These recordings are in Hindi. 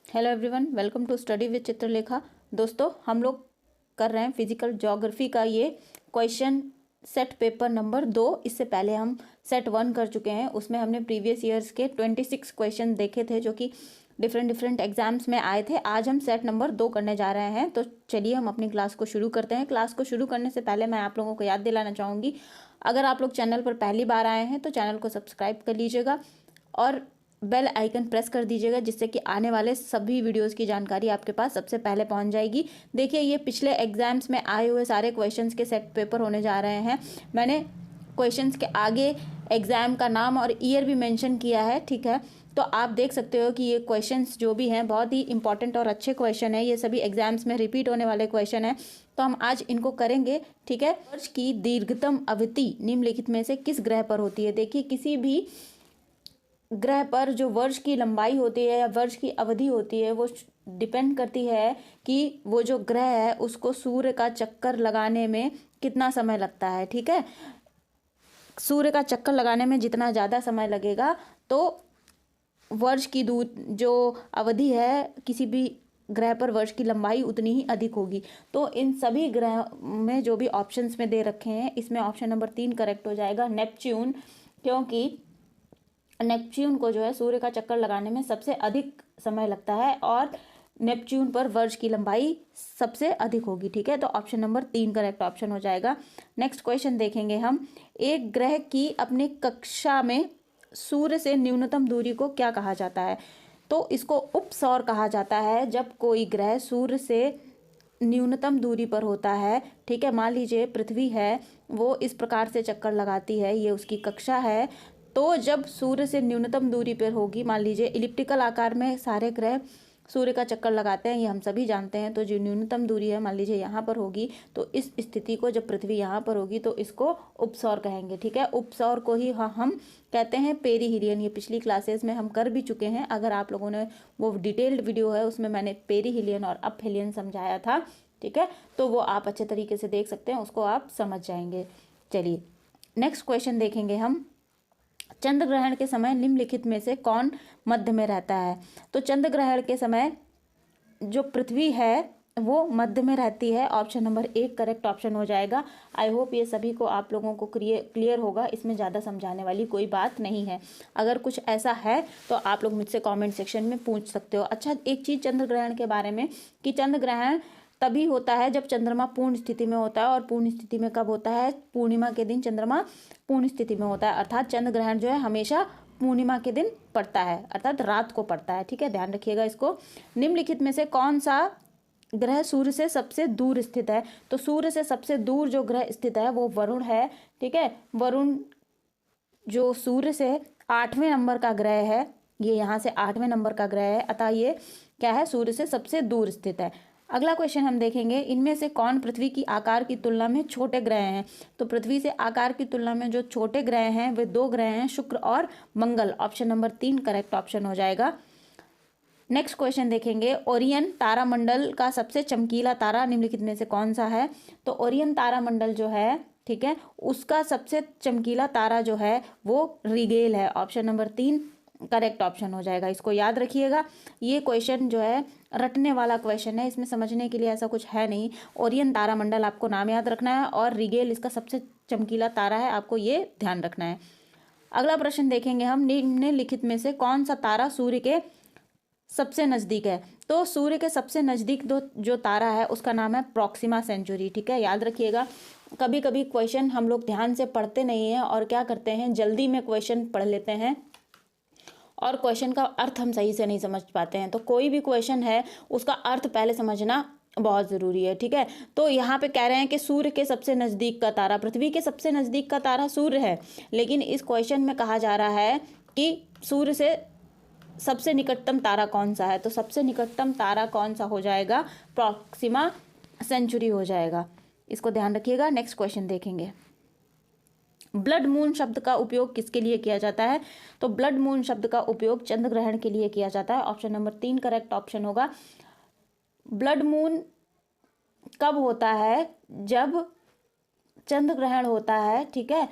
Hello everyone, welcome to study with Chitralekha. दोस्तों, हम लोग कर रहे हैं फिजिकल ज्योग्राफी का ये क्वेश्चन सेट पेपर नंबर 2। इससे पहले हम सेट 1 कर चुके हैं। उसमें हमने प्रीवियस ईयर्स के 26 क्वेश्चन देखे थे जो कि डिफरेंट एग्जाम्स में आए थे। आज हम सेट नंबर 2 करने जा रहे हैं। तो चलिए हम अपनी क्लास को शुरू करते हैं। क्लास को शुरू करने से पहले मैं आप लोगों को याद दिलाना चाहूँगी, अगर आप लोग चैनल पर पहली बार आए हैं तो चैनल को सब्सक्राइब कर लीजिएगा और बेल आइकन प्रेस कर दीजिएगा, जिससे कि आने वाले सभी वीडियोस की जानकारी आपके पास सबसे पहले पहुंच जाएगी। देखिए, ये पिछले एग्जाम्स में आए हुए सारे क्वेश्चंस के सेट पेपर होने जा रहे हैं। मैंने क्वेश्चंस के आगे एग्ज़ाम का नाम और ईयर भी मेंशन किया है, ठीक है। तो आप देख सकते हो कि ये क्वेश्चंस जो भी हैं बहुत ही इंपॉर्टेंट और अच्छे क्वेश्चन है। ये सभी एग्जाम्स में रिपीट होने वाले क्वेश्चन हैं, तो हम आज इनको करेंगे, ठीक है। वर्ष की दीर्घतम अवधि निम्नलिखित में से किस ग्रह पर होती है? देखिए, किसी भी ग्रह पर जो वर्ष की लंबाई होती है या वर्ष की अवधि होती है वो डिपेंड करती है कि वो जो ग्रह है उसको सूर्य का चक्कर लगाने में कितना समय लगता है, ठीक है। सूर्य का चक्कर लगाने में जितना ज़्यादा समय लगेगा तो वर्ष की जो अवधि है किसी भी ग्रह पर वर्ष की लंबाई उतनी ही अधिक होगी। तो इन सभी ग्रह में जो भी ऑप्शंस में दे रखे हैं, इसमें ऑप्शन नंबर 3 करेक्ट हो जाएगा, नेपच्यून। क्योंकि नेपच्यून को जो है सूर्य का चक्कर लगाने में सबसे अधिक समय लगता है और नेपच्यून पर वर्ष की लंबाई सबसे अधिक होगी, ठीक है। तो ऑप्शन नंबर 3 करेक्ट ऑप्शन हो जाएगा। नेक्स्ट क्वेश्चन देखेंगे हम। एक ग्रह की अपनी कक्षा में सूर्य से न्यूनतम दूरी को क्या कहा जाता है? तो इसको उपसौर कहा जाता है जब कोई ग्रह सूर्य से न्यूनतम दूरी पर होता है, ठीक है। मान लीजिए पृथ्वी है, वो इस प्रकार से चक्कर लगाती है, ये उसकी कक्षा है। तो जब सूर्य से न्यूनतम दूरी पर होगी, मान लीजिए इलिप्टिकल आकार में सारे ग्रह सूर्य का चक्कर लगाते हैं, ये हम सभी जानते हैं। तो जो न्यूनतम दूरी है मान लीजिए यहाँ पर होगी, तो इस स्थिति को जब पृथ्वी यहाँ पर होगी तो इसको उपसौर कहेंगे, ठीक है। उपसौर को ही हम कहते हैं पेरीहिलियन। ये पिछली क्लासेस में हम कर भी चुके हैं। अगर आप लोगों ने वो डिटेल्ड वीडियो है उसमें मैंने पेरीहिलियन और अपहिलियन समझाया था, ठीक है। तो वो आप अच्छे तरीके से देख सकते हैं, उसको आप समझ जाएंगे। चलिए नेक्स्ट क्वेश्चन देखेंगे हम। चंद्र ग्रहण के समय निम्नलिखित में से कौन मध्य में रहता है? तो चंद्र ग्रहण के समय जो पृथ्वी है वो मध्य में रहती है। ऑप्शन नंबर 1 करेक्ट ऑप्शन हो जाएगा। आई होप ये सभी को आप लोगों को क्लियर होगा, इसमें ज़्यादा समझाने वाली कोई बात नहीं है। अगर कुछ ऐसा है तो आप लोग मुझसे कमेंट सेक्शन में पूछ सकते हो। अच्छा, एक चीज़ चंद्र ग्रहण के बारे में कि चंद्र ग्रहण तभी होता है जब चंद्रमा पूर्ण स्थिति में होता है। और पूर्ण स्थिति में कब होता है? पूर्णिमा के दिन चंद्रमा पूर्ण स्थिति में होता है। अर्थात चंद्र ग्रहण जो है हमेशा पूर्णिमा के दिन पड़ता है, अर्थात रात को पड़ता है, ठीक है। ध्यान रखिएगा इसको। निम्नलिखित में से कौन सा ग्रह सूर्य से सबसे दूर स्थित है? तो सूर्य से सबसे दूर जो ग्रह स्थित है वो वरुण है, ठीक है। वरुण जो सूर्य से 8वें नंबर का ग्रह है, ये यहाँ से 8वें नंबर का ग्रह है, अतः ये क्या है? सूर्य से सबसे दूर स्थित है। अगला क्वेश्चन हम देखेंगे, इनमें से कौन पृथ्वी की आकार की तुलना में छोटे ग्रह हैं? तो पृथ्वी से आकार की तुलना में जो छोटे ग्रह हैं वे 2 ग्रह हैं, शुक्र और मंगल। ऑप्शन नंबर 3 करेक्ट ऑप्शन हो जाएगा। नेक्स्ट क्वेश्चन देखेंगे, ओरियन तारामंडल का सबसे चमकीला तारा निम्नलिखित में से कौन सा है? तो ओरियन तारामंडल जो है, ठीक है, उसका सबसे चमकीला तारा जो है वो रिगेल है। ऑप्शन नंबर 3 करेक्ट ऑप्शन हो जाएगा। इसको याद रखिएगा। ये क्वेश्चन जो है रटने वाला क्वेश्चन है, इसमें समझने के लिए ऐसा कुछ है नहीं। ओरियन तारामंडल आपको नाम याद रखना है और रिगेल इसका सबसे चमकीला तारा है, आपको ये ध्यान रखना है। अगला प्रश्न देखेंगे हम, निम्नलिखित में से कौन सा तारा सूर्य के सबसे नज़दीक है? तो सूर्य के सबसे नज़दीक जो तारा है उसका नाम है प्रॉक्सिमा सेंचुरी, ठीक है। याद रखिएगा। कभी कभी क्वेश्चन हम लोग ध्यान से पढ़ते नहीं हैं और क्या करते हैं, जल्दी में क्वेश्चन पढ़ लेते हैं और क्वेश्चन का अर्थ हम सही से नहीं समझ पाते हैं। तो कोई भी क्वेश्चन है उसका अर्थ पहले समझना बहुत ज़रूरी है, ठीक है। तो यहाँ पे कह रहे हैं कि सूर्य के सबसे नज़दीक का तारा, पृथ्वी के सबसे नज़दीक का तारा सूर्य है, लेकिन इस क्वेश्चन में कहा जा रहा है कि सूर्य से सबसे निकटतम तारा कौन सा है? तो सबसे निकटतम तारा कौन सा हो जाएगा? प्रॉक्सिमा सेंचुरी हो जाएगा। इसको ध्यान रखिएगा। नेक्स्ट क्वेश्चन देखेंगे, ब्लड मून शब्द का उपयोग किसके लिए किया जाता है? तो ब्लड मून शब्द का उपयोग चंद्र ग्रहण के लिए किया जाता है। ऑप्शन नंबर 3 करेक्ट ऑप्शन होगा। ब्लड मून कब होता है? जब चंद्र ग्रहण होता है, ठीक है।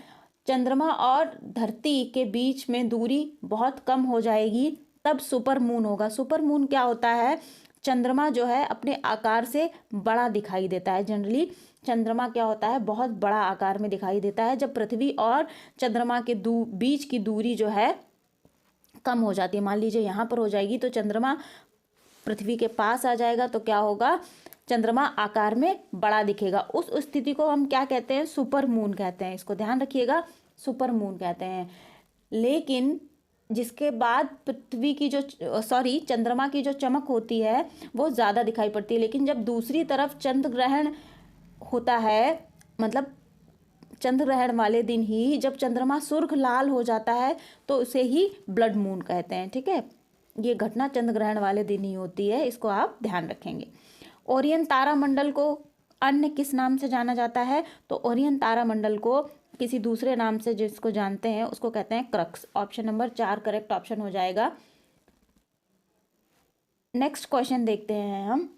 चंद्रमा और धरती के बीच में दूरी बहुत कम हो जाएगी, तब सुपर मून होगा। सुपर मून क्या होता है, चंद्रमा जो है अपने आकार से बड़ा दिखाई देता है। जनरली चंद्रमा क्या होता है, बहुत बड़ा आकार में दिखाई देता है। जब पृथ्वी और चंद्रमा के बीच की दूरी जो है कम हो जाती है, मान लीजिए यहाँ पर हो जाएगी, तो चंद्रमा पृथ्वी के पास आ जाएगा, तो क्या होगा, चंद्रमा आकार में बड़ा दिखेगा। उस स्थिति को हम क्या कहते हैं, सुपर मून कहते हैं। इसको ध्यान रखिएगा, सुपर मून कहते हैं। लेकिन जिसके बाद पृथ्वी की जो चंद्रमा की जो चमक होती है वो ज़्यादा दिखाई पड़ती है। लेकिन जब दूसरी तरफ चंद्र ग्रहण होता है, मतलब चंद्र ग्रहण वाले दिन ही जब चंद्रमा सुर्ख लाल हो जाता है तो उसे ही ब्लड मून कहते हैं। ठीक है, ये घटना चंद्र ग्रहण वाले दिन ही होती है, इसको आप ध्यान रखेंगे। ओरियन तारामंडल को अन्य किस नाम से जाना जाता है, तो ओरियन तारामंडल को किसी दूसरे नाम से जिसको जानते हैं उसको कहते हैं crux. Option number 4 correct option हो जाएगा। नेक्स्ट क्वेश्चन देखते हैं हम,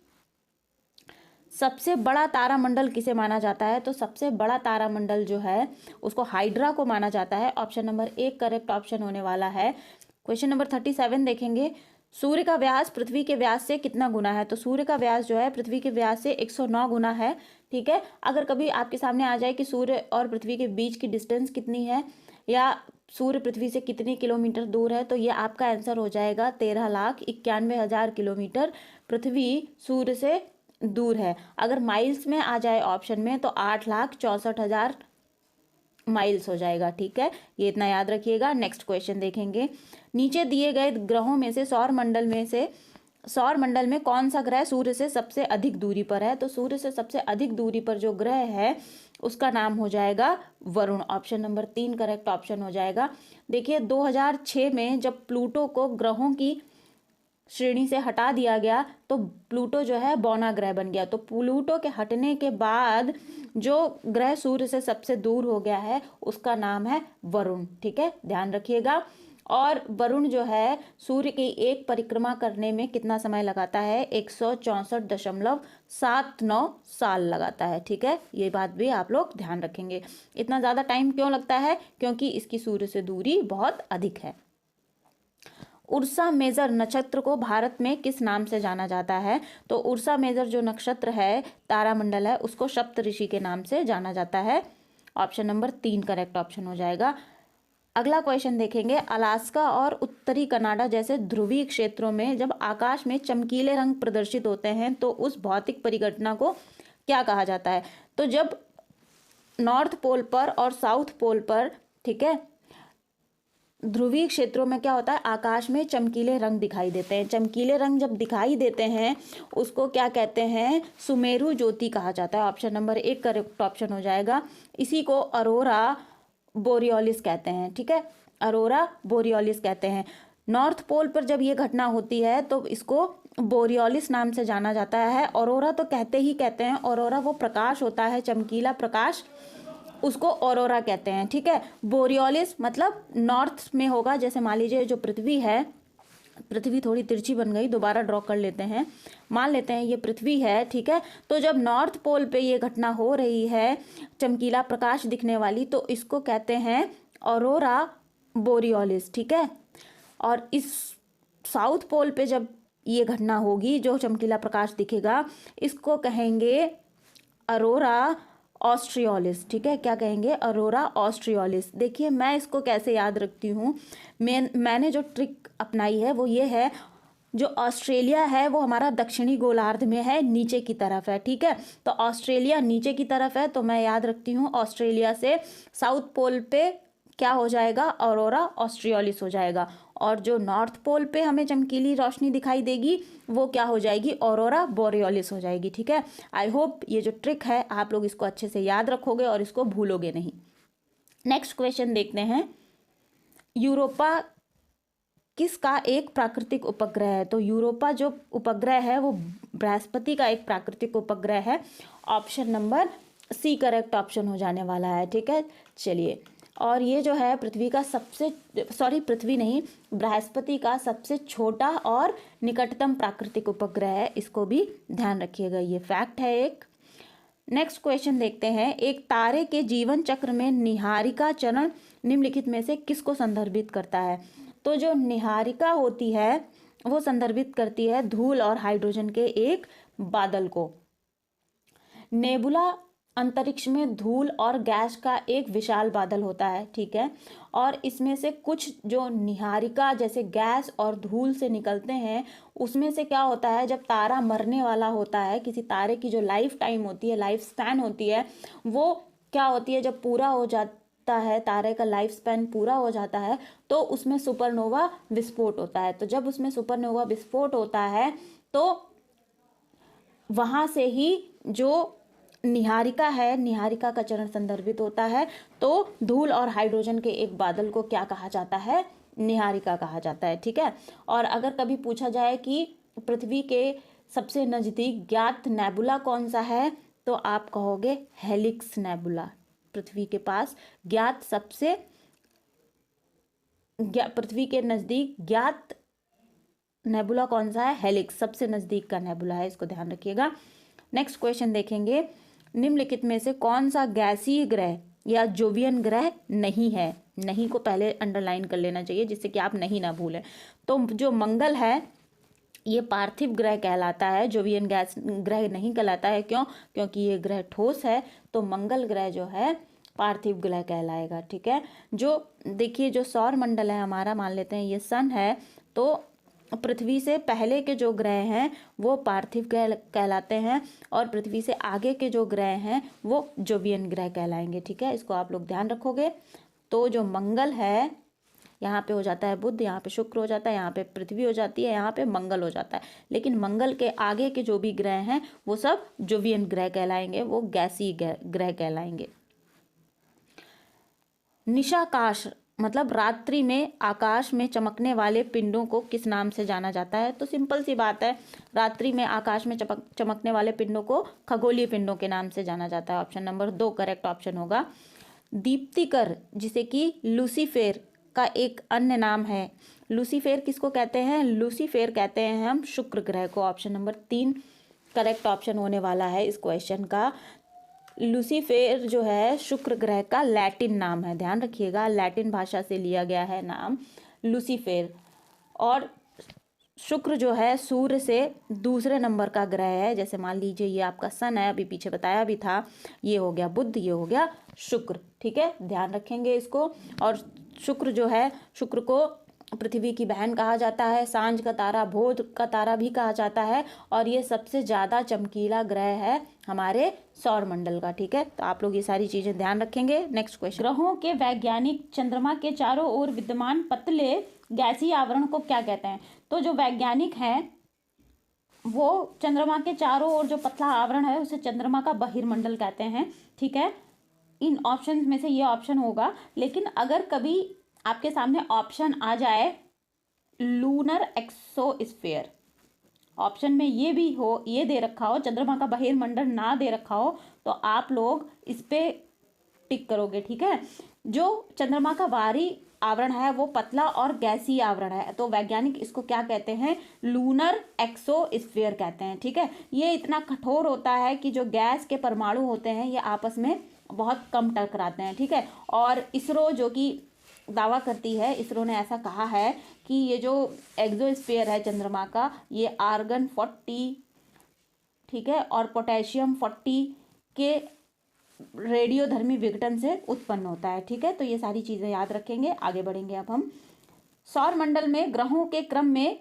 सबसे बड़ा तारामंडल किसे माना जाता है, तो सबसे बड़ा तारामंडल जो है उसको हाइड्रा को माना जाता है। ऑप्शन नंबर 1 करेक्ट ऑप्शन होने वाला है। क्वेश्चन नंबर 37 देखेंगे, सूर्य का व्यास पृथ्वी के व्यास से कितना गुना है, तो सूर्य का व्यास जो है पृथ्वी के व्यास से 109 गुना है। ठीक है, अगर कभी आपके सामने आ जाए कि सूर्य और पृथ्वी के बीच की डिस्टेंस कितनी है या सूर्य पृथ्वी से कितनी किलोमीटर दूर है, तो ये आपका आंसर हो जाएगा 13,91,000 किलोमीटर पृथ्वी सूर्य से दूर है। अगर माइल्स में आ जाए ऑप्शन में तो 8,64,000 माइल्स हो जाएगा। ठीक है, ये इतना याद रखिएगा। नेक्स्ट क्वेश्चन देखेंगे, नीचे दिए गए ग्रहों में से सौर मंडल में कौन सा ग्रह सूर्य से सबसे अधिक दूरी पर है, तो सूर्य से सबसे अधिक दूरी पर जो ग्रह है उसका नाम हो जाएगा Varun. Option number 3 correct option हो जाएगा। देखिए 2006 में जब प्लूटो को ग्रहों की श्रेणी से हटा दिया गया तो प्लूटो जो है बौना ग्रह बन गया। तो प्लूटो के हटने के बाद जो ग्रह सूर्य से सबसे दूर हो गया है उसका नाम है वरुण। ठीक है, ध्यान रखिएगा। और वरुण जो है सूर्य की एक परिक्रमा करने में कितना समय लगाता है, 164.79 साल लगाता है। ठीक है, ये बात भी आप लोग ध्यान रखेंगे। इतना ज़्यादा टाइम क्यों लगता है, क्योंकि इसकी सूर्य से दूरी बहुत अधिक है। उर्सा मेजर नक्षत्र को भारत में किस नाम से जाना जाता है, तो उर्सा मेजर जो नक्षत्र है, तारामंडल है, उसको सप्तऋषि के नाम से जाना जाता है। ऑप्शन नंबर 3 करेक्ट ऑप्शन हो जाएगा। अगला क्वेश्चन देखेंगे, अलास्का और उत्तरी कनाडा जैसे ध्रुवीय क्षेत्रों में जब आकाश में चमकीले रंग प्रदर्शित होते हैं तो उस भौतिक परिघटना को क्या कहा जाता है, तो जब नॉर्थ पोल पर और साउथ पोल पर, ठीक है, ध्रुवीय क्षेत्रों में क्या होता है, आकाश में चमकीले रंग दिखाई देते हैं। चमकीले रंग जब दिखाई देते हैं उसको क्या कहते हैं, सुमेरु ज्योति कहा जाता है। ऑप्शन नंबर 1 करेक्ट ऑप्शन हो जाएगा। इसी को अरोरा बोरियोलिस कहते हैं। ठीक है, अरोरा बोरियोलिस कहते हैं। नॉर्थ पोल पर जब ये घटना होती है तो इसको बोरियोलिस नाम से जाना जाता है। ऑरोरा तो कहते हैं, ऑरोरा वो प्रकाश होता है, चमकीला प्रकाश, उसको ऑरोरा कहते हैं। ठीक है, बोरियोलिस मतलब नॉर्थ में होगा। जैसे मान लीजिए जो पृथ्वी है, पृथ्वी थोड़ी तिरछी बन गई, दोबारा ड्रॉ कर लेते हैं। मान लेते हैं ये पृथ्वी है, ठीक है, तो जब नॉर्थ पोल पे ये घटना हो रही है चमकीला प्रकाश दिखने वाली, तो इसको कहते हैं ऑरोरा बोरियोलिस। ठीक है, और इस साउथ पोल पे जब ये घटना होगी जो चमकीला प्रकाश दिखेगा, इसको कहेंगे अरोरा ऑस्ट्रियोलिस। ठीक है, क्या कहेंगे, अरोरा ऑस्ट्रियोलिस। देखिए मैं इसको कैसे याद रखती हूँ, मैंने जो ट्रिक अपनाई है वो ये है, जो ऑस्ट्रेलिया है वो हमारा दक्षिणी गोलार्ध में है, नीचे की तरफ है। ठीक है, तो ऑस्ट्रेलिया नीचे की तरफ है, तो मैं याद रखती हूँ ऑस्ट्रेलिया से साउथ पोल पे क्या हो जाएगा, ऑरोरा ऑस्ट्रियोलिस हो जाएगा। और जो नॉर्थ पोल पे हमें चमकीली रोशनी दिखाई देगी वो क्या हो जाएगी, ऑरोरा बोरियोलिस हो जाएगी। ठीक है, आई होप ये जो ट्रिक है आप लोग इसको अच्छे से याद रखोगे और इसको भूलोगे नहीं। नेक्स्ट क्वेश्चन देखते हैं, यूरोपा किसका एक प्राकृतिक उपग्रह है, तो यूरोपा जो उपग्रह है वो बृहस्पति का एक प्राकृतिक उपग्रह है। Option number C correct option हो जाने वाला है। ठीक है, चलिए, और ये जो है पृथ्वी का बृहस्पति का सबसे छोटा और निकटतम प्राकृतिक उपग्रह है, इसको भी ध्यान रखिएगा, ये फैक्ट है एक। नेक्स्ट क्वेश्चन देखते हैं, एक तारे के जीवन चक्र में निहारिका चरण निम्नलिखित में से किसको संदर्भित करता है, तो तो जो नीहारिका होती है वो संदर्भित करती है धूल और हाइड्रोजन के एक बादल को। नेबुला अंतरिक्ष में धूल और गैस का एक विशाल बादल होता है, ठीक है। और इसमें से कुछ जो नीहारिका जैसे गैस और धूल से निकलते हैं, उसमें से क्या होता है, जब तारा मरने वाला होता है, किसी तारे की जो लाइफ टाइम होती है, लाइफ स्पैन होती है, वो क्या होती है, जब पूरा हो जाता है, तारे का लाइफ स्पैन पूरा हो जाता है, तो उसमें सुपरनोवा विस्फोट होता है। तो जब उसमें सुपरनोवा विस्फोट होता है तो वहाँ से ही जो नीहारिका है, नीहारिका का चरण संदर्भित होता है। तो धूल और हाइड्रोजन के एक बादल को क्या कहा जाता है, नीहारिका कहा जाता है, ठीक है। और अगर कभी पूछा जाए कि पृथ्वी के सबसे नज़दीक ज्ञात नेबुला कौन सा है, तो आप कहोगे हेलिक्स नेबुला। पृथ्वी के पास ज्ञात सबसे पृथ्वी के नज़दीक ज्ञात नेबुला कौन सा है, हेलिक्स, सबसे नज़दीक का नेबुला है, इसको ध्यान रखिएगा। नेक्स्ट क्वेश्चन देखेंगे, निम्नलिखित में से कौन सा गैसीय ग्रह या जोवियन ग्रह नहीं है। नहीं को पहले अंडरलाइन कर लेना चाहिए जिससे कि आप नहीं ना भूलें। तो जो मंगल है ये पार्थिव ग्रह कहलाता है, जोवियन गैस ग्रह नहीं कहलाता है। क्यों? क्योंकि ये ग्रह ठोस है, तो मंगल ग्रह जो है पार्थिव ग्रह कहलाएगा, ठीक है। जो देखिए जो सौर मंडल है हमारा, मान लेते हैं ये सन है, तो पृथ्वी से पहले के जो ग्रह हैं वो पार्थिव ग्रह कहलाते हैं, और पृथ्वी से आगे के जो ग्रह हैं वो जोवियन ग्रह कहलाएंगे, ठीक है। इसको आप लोग ध्यान रखोगे। तो जो मंगल है, यहाँ पे हो जाता है बुध, यहाँ पे शुक्र हो जाता है, यहाँ पे पृथ्वी हो जाती है, यहाँ पे मंगल हो जाता है। लेकिन मंगल के आगे के जो भी ग्रह हैं वो सब जोवियन ग्रह कहलाएंगे, वो गैसीय ग्रह कहलाएंगे। निशाकाश मतलब रात्रि में आकाश में चमकने वाले पिंडों को किस नाम से जाना जाता है। तो सिंपल सी बात है, रात्रि में आकाश में चमकने वाले पिंडों को खगोलीय पिंडों के नाम से जाना जाता है। ऑप्शन नंबर 2 करेक्ट ऑप्शन होगा। दीप्तिकर जिसे कि लूसीफेर का एक अन्य नाम है। लूसीफेर किसको कहते हैं? लूसीफेर कहते हैं हम शुक्र ग्रह को। ऑप्शन नंबर 3 करेक्ट ऑप्शन होने वाला है इस क्वेश्चन का। लूसीफेर जो है शुक्र ग्रह का लैटिन नाम है, ध्यान रखिएगा, लैटिन भाषा से लिया गया है नाम लूसीफेर। और शुक्र जो है सूर्य से दूसरे नंबर का ग्रह है। जैसे मान लीजिए ये आपका सन है, अभी पीछे बताया भी था, ये हो गया बुध, ये हो गया शुक्र, ठीक है, ध्यान रखेंगे इसको। और शुक्र जो है, शुक्र को पृथ्वी की बहन कहा जाता है, सांझ का तारा, भोर का तारा भी कहा जाता है, और ये सबसे ज़्यादा चमकीला ग्रह है हमारे सौर मंडल का, ठीक है। तो आप लोग ये सारी चीज़ें ध्यान रखेंगे। नेक्स्ट क्वेश्चन, ग्रहों के वैज्ञानिक चंद्रमा के चारों ओर विद्यमान पतले गैसीय आवरण को क्या कहते हैं? तो जो वैज्ञानिक हैं वो चंद्रमा के चारों ओर जो पतला आवरण है उसे चंद्रमा का बहिर्मंडल कहते हैं, ठीक है। इन ऑप्शंस में से ये ऑप्शन होगा, लेकिन अगर कभी आपके सामने ऑप्शन आ जाए लूनर एक्सोस्फीयर, ऑप्शन में ये भी हो, ये दे रखा हो, चंद्रमा का बहिर्मंडल ना दे रखा हो, तो आप लोग इस पे टिक करोगे, ठीक है। जो चंद्रमा का बाहरी आवरण है वो पतला और गैसीय आवरण है, तो वैज्ञानिक इसको क्या कहते हैं? लूनर एक्सोस्फीयर कहते हैं, ठीक है। ये इतना कठोर होता है कि जो गैस के परमाणु होते हैं ये आपस में बहुत कम टकराते हैं, ठीक है। और इसरो जो कि दावा करती है, इसरो ने ऐसा कहा है कि ये जो एक्सोस्फीयर है चंद्रमा का, ये आर्गन 40, ठीक है, और पोटेशियम 40 के रेडियोधर्मी विघटन से उत्पन्न होता है, ठीक है। तो ये सारी चीज़ें याद रखेंगे। आगे बढ़ेंगे अब हम। सौर मंडल में ग्रहों के क्रम में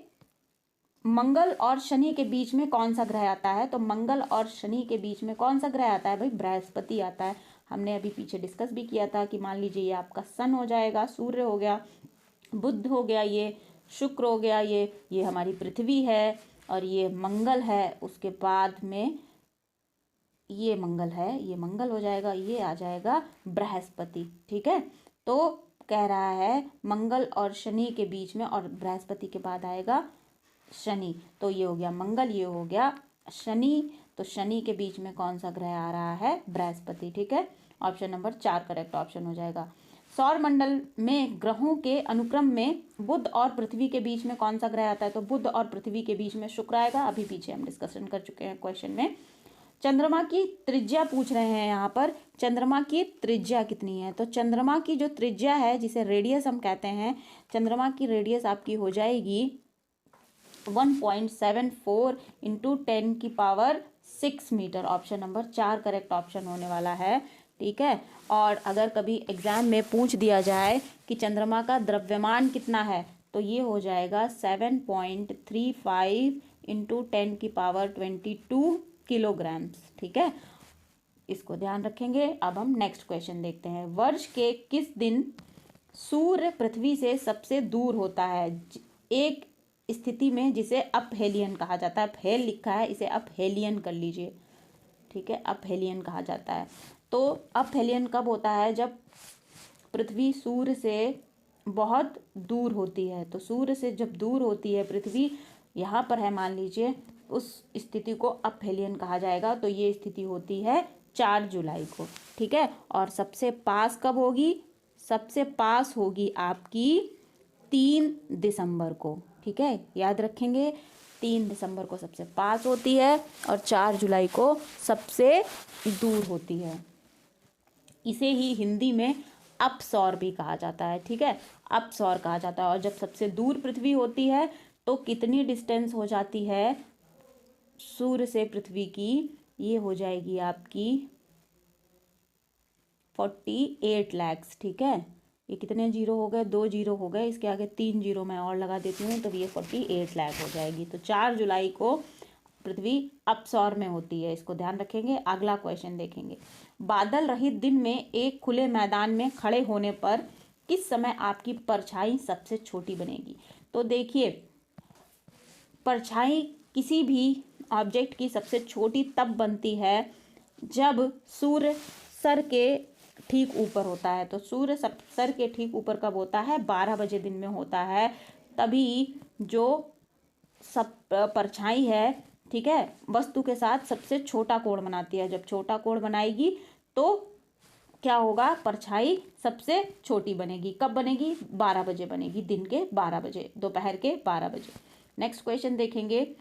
मंगल और शनि के बीच में कौन सा ग्रह आता है? तो मंगल और शनि के बीच में कौन सा ग्रह आता है भाई? बृहस्पति आता है। हमने अभी पीछे डिस्कस भी किया था कि मान लीजिए ये आपका सन हो जाएगा, सूर्य हो गया, बुध हो गया, ये शुक्र हो गया, ये हमारी पृथ्वी है, और ये मंगल है। उसके बाद में ये मंगल है, ये मंगल हो जाएगा, ये आ जाएगा बृहस्पति, ठीक है। तो कह रहा है मंगल और शनि के बीच में, और बृहस्पति के बाद आएगा शनि। तो ये हो गया मंगल, ये हो गया शनि। तो शनि के बीच में कौन सा ग्रह आ रहा है? बृहस्पति, ठीक है। ऑप्शन नंबर 4 करेक्ट ऑप्शन हो जाएगा। सौर मंडल में ग्रहों के अनुक्रम में बुध और पृथ्वी के बीच में कौन सा ग्रह आता है? तो बुध और पृथ्वी के बीच में शुक्र आएगा। अभी पीछे हम डिस्कशन कर चुके हैं क्वेश्चन में। चंद्रमा की त्रिज्या पूछ रहे हैं यहाँ पर, चंद्रमा की त्रिज्या कितनी है। तो चंद्रमा की जो त्रिज्या है, जिसे रेडियस हम कहते हैं, चंद्रमा की रेडियस आपकी हो जाएगी 1.74 into 10⁻6 metre. Option number 4 correct option होने वाला है। ठीक है। और अगर कभी एग्जाम में पूछ दिया जाए कि चंद्रमा का द्रव्यमान कितना है, तो ये हो जाएगा 7.35 इंटू 10⁻22 किलोग्राम्स। ठीक है, इसको ध्यान रखेंगे। अब हम नेक्स्ट क्वेश्चन देखते हैं। वर्ष के किस दिन सूर्य पृथ्वी से सबसे दूर होता है? एक स्थिति में जिसे अपहेलियन कहा जाता है, फेल लिखा है, इसे अपहेलियन कर लीजिए। ठीक है, अपहेलियन कहा जाता है। तो अपहेलियन कब होता है? जब पृथ्वी सूर्य से बहुत दूर होती है। तो सूर्य से जब दूर होती है पृथ्वी, यहाँ पर है मान लीजिए, उस स्थिति को अपहेलियन कहा जाएगा। तो ये स्थिति होती है 4 जुलाई को। ठीक है। और सबसे पास कब होगी? सबसे पास होगी आपकी 3 दिसंबर को। ठीक है, याद रखेंगे, 3 दिसंबर को सबसे पास होती है और 4 जुलाई को सबसे दूर होती है। इसे ही हिंदी में अपसौर भी कहा जाता है। ठीक है, अपसौर कहा जाता है। और जब सबसे दूर पृथ्वी होती है तो कितनी डिस्टेंस हो जाती है सूर्य से पृथ्वी की? ये हो जाएगी आपकी 48 लाख। ठीक है, ये कितने जीरो हो गए? 2 जीरो हो गए, इसके आगे 3 जीरो मैं और लगा देती हूँ, तो ये 48 लाख हो जाएगी। तो 4 जुलाई को पृथ्वी अपसौर में होती है, इसको ध्यान रखेंगे। अगला क्वेश्चन देखेंगे। बादल रहित दिन में एक खुले मैदान में खड़े होने पर किस समय आपकी परछाई सबसे छोटी बनेगी? तो देखिए, परछाई किसी भी ऑब्जेक्ट की सबसे छोटी तब बनती है जब सूर्य सर के ठीक ऊपर होता है। तो सूर्य सर के ठीक ऊपर कब होता है? 12 बजे दिन में होता है। तभी जो सब परछाई है, ठीक है, वस्तु के साथ सबसे छोटा कोण बनाती है। जब छोटा कोण बनाएगी तो क्या होगा? परछाई सबसे छोटी बनेगी। कब बनेगी? 12 बजे बनेगी, दिन के 12 बजे, दोपहर के 12 बजे। नेक्स्ट क्वेश्चन देखेंगे।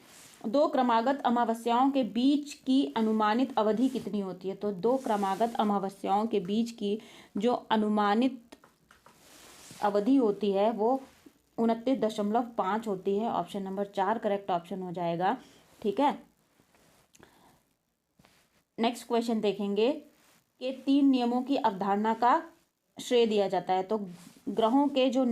2 क्रमागत अमावस्याओं के बीच की अनुमानित अवधि कितनी होती है? तो 2 क्रमागत अमावस्याओं के बीच की जो अनुमानित अवधि होती है वो 29.5 होती है। ऑप्शन नंबर 4 करेक्ट ऑप्शन हो जाएगा। ठीक है, नेक्स्ट क्वेश्चन देखेंगे कि 3 नियमों की अवधारणा का श्रेय दिया जाता है। तो ग्रहों के जो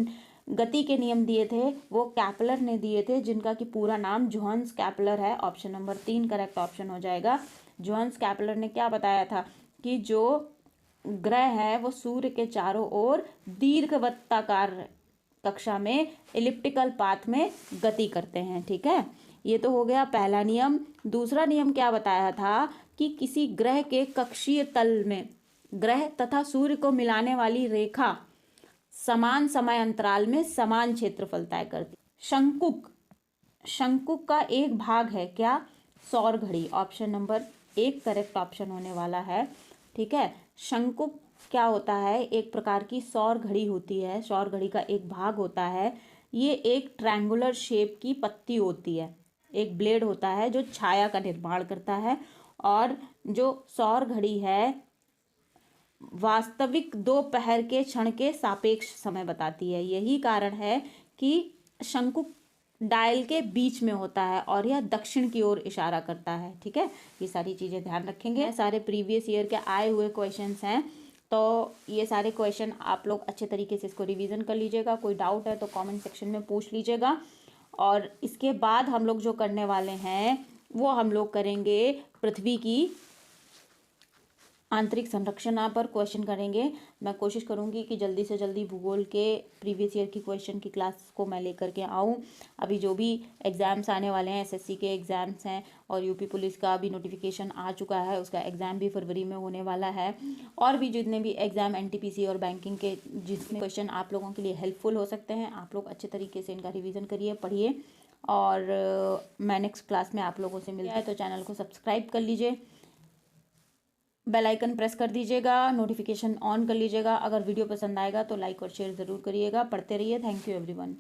गति के नियम दिए थे वो कैपलर ने दिए थे, जिनका कि पूरा नाम जोहान्स कैपलर है। ऑप्शन नंबर 3 करेक्ट ऑप्शन हो जाएगा। जोहान्स कैपलर ने क्या बताया था कि जो ग्रह है वो सूर्य के चारों ओर दीर्घवृत्ताकार कक्षा में इलिप्टिकल पाथ में गति करते हैं। ठीक है, ये तो हो गया पहला नियम। दूसरा नियम क्या बताया था कि किसी ग्रह के कक्षीय तल में ग्रह तथा सूर्य को मिलाने वाली रेखा समान समय अंतराल में समान क्षेत्रफल तय करती। शंकुक का एक भाग है क्या? सौर घड़ी। ऑप्शन नंबर 1 करेक्ट ऑप्शन होने वाला है। ठीक है, शंकुक क्या होता है? एक प्रकार की सौर घड़ी होती है, सौर घड़ी का एक भाग होता है। ये एक ट्रायंगुलर शेप की पत्ती होती है, एक ब्लेड होता है जो छाया का निर्माण करता है। और जो सौर घड़ी है वास्तविक दोपहर के क्षण के सापेक्ष समय बताती है। यही कारण है कि शंकुक डायल के बीच में होता है और यह दक्षिण की ओर इशारा करता है। ठीक है, ये सारी चीज़ें ध्यान रखेंगे। सारे प्रीवियस ईयर के आए हुए क्वेश्चंस हैं, तो ये सारे क्वेश्चन आप लोग अच्छे तरीके से इसको रिवीजन कर लीजिएगा। कोई डाउट है तो कमेंट सेक्शन में पूछ लीजिएगा। और इसके बाद हम लोग जो करने वाले हैं वो हम लोग करेंगे पृथ्वी की आंतरिक संरचना पर क्वेश्चन करेंगे। मैं कोशिश करूंगी कि जल्दी से जल्दी भूगोल के प्रीवियस ईयर की क्वेश्चन की क्लास को मैं लेकर के आऊं। अभी जो भी एग्ज़ाम्स आने वाले हैं, एसएससी के एग्ज़ाम्स हैं और यूपी पुलिस का भी नोटिफिकेशन आ चुका है, उसका एग्ज़ाम भी फरवरी में होने वाला है। और भी जितने भी एग्ज़ाम एनटीपीसी और बैंकिंग के जिसमें क्वेश्चन आप लोगों के लिए हेल्पफुल हो सकते हैं, आप लोग अच्छे तरीके से इनका रिविज़न करिए, पढ़िए। और मैं नेक्स्ट क्लास में आप लोगों से मिलता है, तो चैनल को सब्सक्राइब कर लीजिए, बेल आइकन प्रेस कर दीजिएगा, नोटिफिकेशन ऑन कर लीजिएगा। अगर वीडियो पसंद आएगा तो लाइक और शेयर ज़रूर करिएगा। पढ़ते रहिए। Thank you everyone.